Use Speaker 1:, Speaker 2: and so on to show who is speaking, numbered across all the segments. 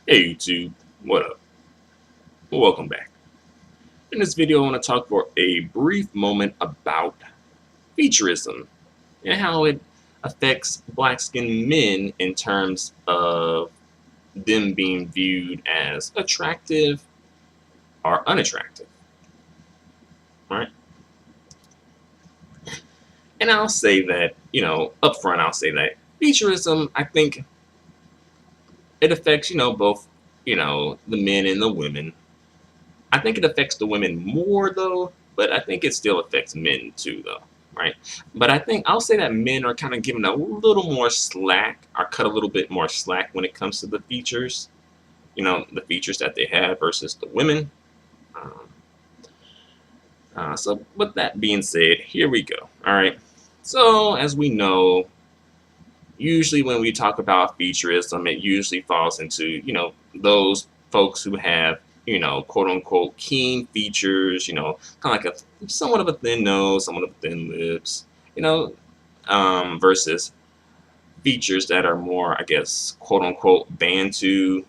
Speaker 1: Hey YouTube, what up? Well, welcome back. In this video, I want to talk for a brief moment about featurism and how it affects black skinned men in terms of them being viewed as attractive or unattractive, right? And I'll say that, up front, I'll say that featurism, I think it affects, both, the men and the women. I think it affects the women more though, but I think it still affects men too though, right? But I think I'll say that men are kind of given a little more slack, or cut a little bit more slack when it comes to the features, the features that they have versus the women. Um, so with that being said, here we go. All right. So as we know, usually when we talk about featurism, it usually falls into, those folks who have, quote unquote, keen features, kind of like a somewhat of a thin nose, somewhat of a thin lips, you know, versus features that are more, I guess, quote unquote, Bantu,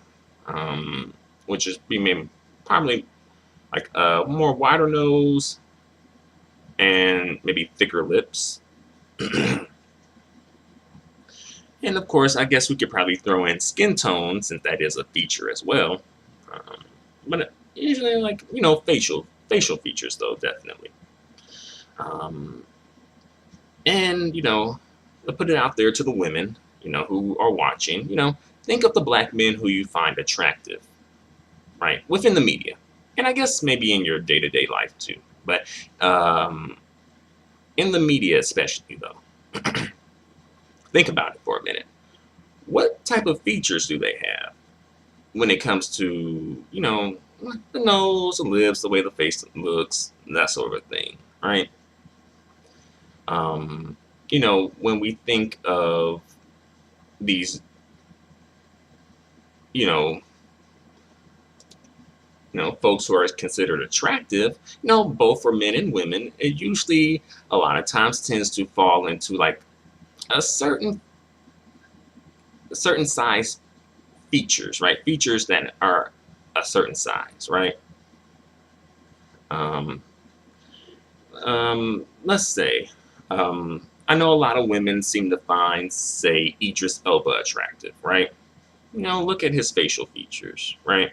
Speaker 1: um, which is maybe probably like a more wider nose and maybe thicker lips. And of course, I guess we could probably throw in skin tone since that is a feature as well. Um, but usually, like facial features though, definitely. Um, and to put it out there to the women, who are watching, think of the black men who you find attractive, right, within the media, and I guess maybe in your day-to-day life too. But in the media, especially though, think about it for a minute. What type of features do they have when it comes to, the nose, the lips, the way the face looks, that sort of thing, right? Um, when we think of these, you know, folks who are considered attractive, both for men and women, it usually a lot of times tends to fall into like a certain size features, right? Features that are a certain size, right? Um, let's say, I know a lot of women seem to find, say, Idris Elba attractive, right? Look at his facial features, right?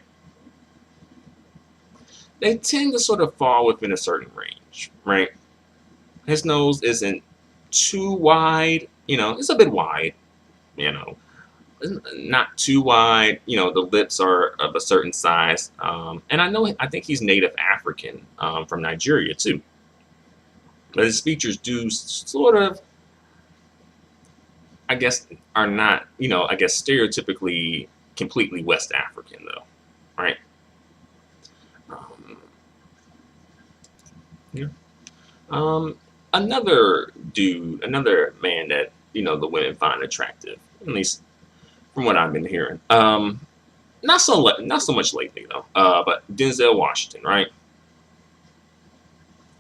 Speaker 1: They tend to sort of fall within a certain range, right? His nose isn't too wide, it's a bit wide, you know, not too wide. The lips are of a certain size, and I think he's native African, from Nigeria too. But his features do sort of, I guess, are not, I guess stereotypically completely West African though, right? Um, yeah. Um, another man that the women find attractive, at least from what I've been hearing. Not so much lately though. But Denzel Washington, right?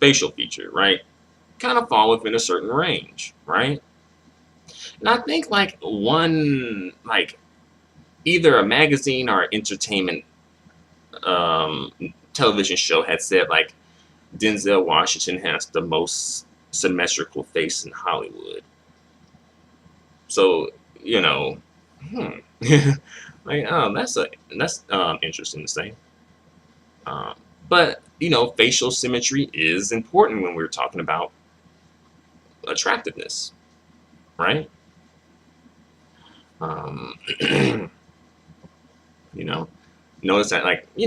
Speaker 1: Facial feature, right? Kind of fall within a certain range, right? And I think like one like either a magazine or entertainment um, television show had said like Denzel Washington has the most symmetrical face in Hollywood. So you know, hmm. Like, oh, that's interesting to say. Um, but facial symmetry is important when we're talking about attractiveness, right? Um, you know, notice that like the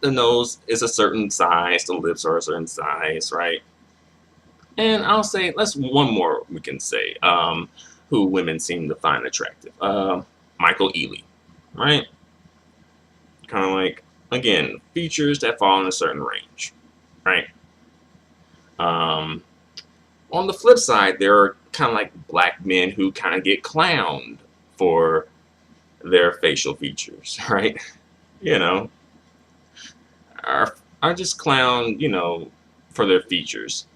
Speaker 1: nose is a certain size, the lips are a certain size, right? And I'll say that's one more we can say, who women seem to find attractive. Michael Ealy, right? Kind of like, again, features that fall in a certain range, right? Um, on the flip side, there are kind of like black men who kind of get clowned for their facial features, right? You know, are just clowned, for their features.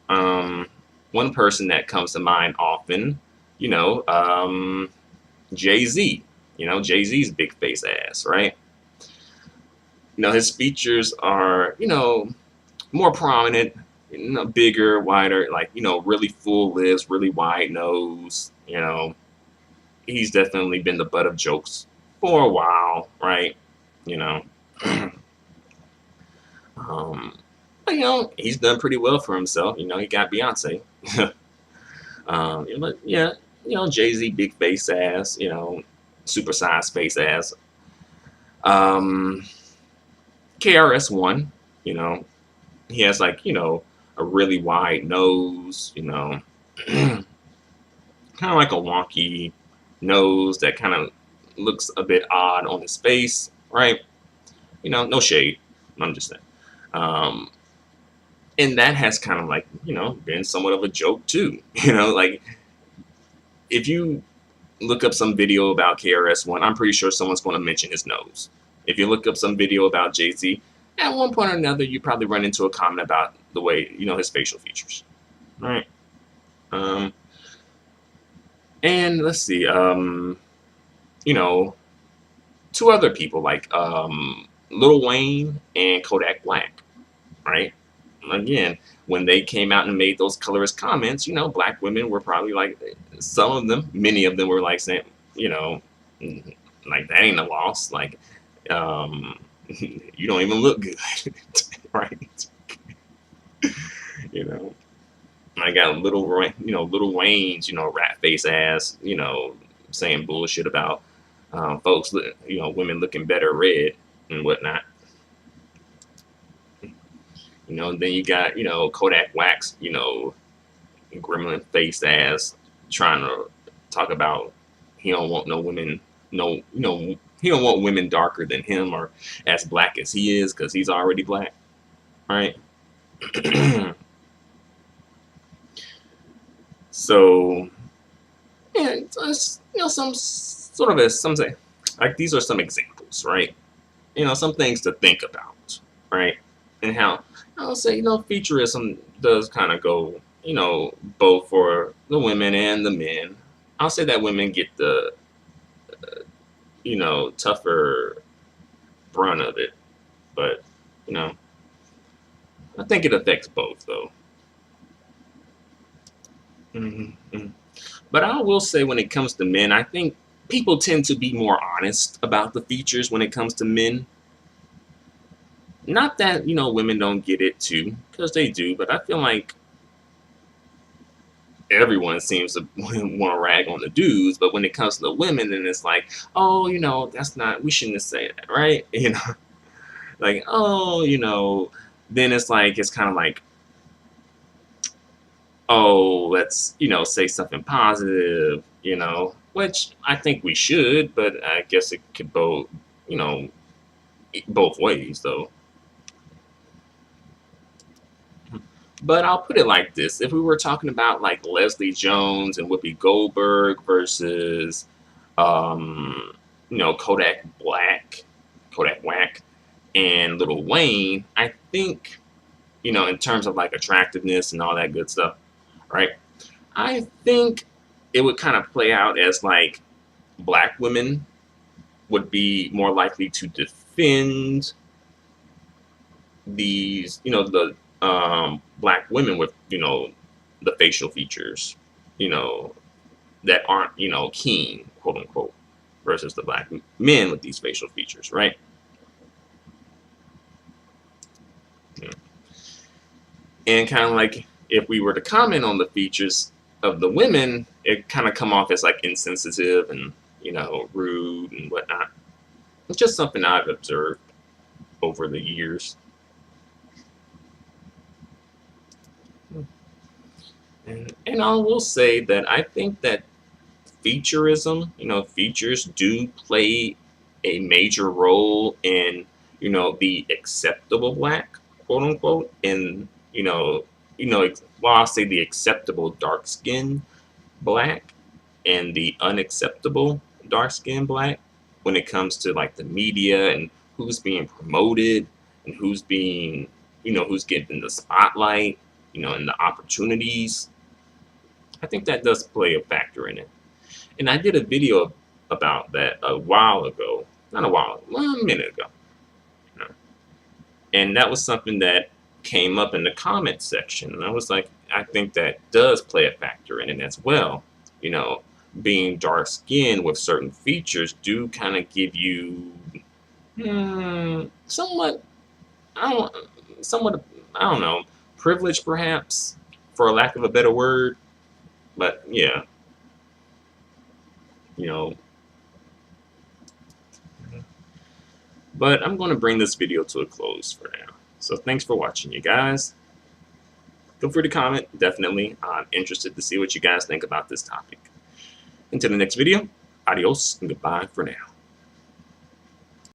Speaker 1: Um, one person that comes to mind often, you know, um, Jay Z. You know, Jay-Z's big face ass, right? You know, his features are, you know, more prominent, you know, bigger, wider, like, you know, really full lips, really wide nose. You know, he's definitely been the butt of jokes for a while, right? You know, um, but, you know, he's done pretty well for himself. You know, he got Beyonce. But yeah, you know, Jay Z, big face ass, you know, supersized face ass. Um, KRS-One, you know, he has like, you know, a really wide nose, you know, kind of like a wonky nose that kind of looks a bit odd on his face, right? You know, no shade. I'm just saying. Um, and that has kind of like, you know, been somewhat of a joke too. You know, like if you look up some video about KRS-One, I'm pretty sure someone's going to mention his nose. If you look up some video about Jay-Z, at one point or another, you probably run into a comment about the way, you know, his facial features. All right. Um, and let's see, you know, two other people like Lil Wayne and Kodak Black, right? Again, when they came out and made those colorist comments, you know, black women were probably like, some of them, many of them were like saying, you know, like that ain't a loss. Like, you don't even look good, right? You know, I got you know, Little Wayne's, you know, rat face ass, you know, saying bullshit about folks, you know, women looking better red and whatnot. You know, and then you got, you know, Kodak Wax, you know, gremlin face ass trying to talk about he don't want no women, no, you know, he don't want women darker than him or as black as he is because he's already black, right? So yeah, it's, you know, some sort of as some say, like these are some examples, right? You know, some things to think about, right? And how I'll say, you know, Featurism does kind of go, you know, both for the women and the men. I'll say that women get the, you know, tougher brunt of it, but you know, I think it affects both though. Mm-hmm. But I will say, when it comes to men, I think people tend to be more honest about the features when it comes to men. Not that, you know, women don't get it too, because they do, but I feel like everyone seems to want to rag on the dudes, but when it comes to the women, then it's like, oh, you know, that's not, we shouldn't say that, right? You know, like, oh, you know, then it's like, it's kind of like, oh, let's, you know, say something positive, you know, which I think we should, but I guess it could both, you know, both ways though. But I'll put it like this: if we were talking about like Leslie Jones and Whoopi Goldberg versus, um, you know, Kodak Whack, and Little Wayne, I think, you know, in terms of like attractiveness and all that good stuff, right? I think it would kind of play out as like black women would be more likely to defend these, you know, the black women with, you know, the facial features, you know, that aren't, you know, keen, quote unquote, versus the black men with these facial features, right? Yeah. And kind of like if we were to comment on the features of the women, it kind of come off as like insensitive and, you know, rude and whatnot. It's just something I've observed over the years. And I will say that I think that featureism, you know, features do play a major role in, you know, the acceptable black, quote unquote, and well, I'll say the acceptable dark skin black and the unacceptable dark skin black when it comes to like the media and who's being promoted and who's being, you know, who's getting the spotlight, you know, and the opportunities. I think that does play a factor in it. And I did a video about that a while ago. Not a while, a minute ago. You know? And that was something that came up in the comment section. And I was like, I think that does play a factor in it as well. You know, being dark skinned with certain features do kind of give you somewhat, I don't, somewhat, I don't know, privilege perhaps, for a lack of a better word. But yeah, you know. But I'm going to bring this video to a close for now. So thanks for watching, you guys. Feel free to comment, definitely. I'm interested to see what you guys think about this topic. Until the next video, adios and goodbye for now.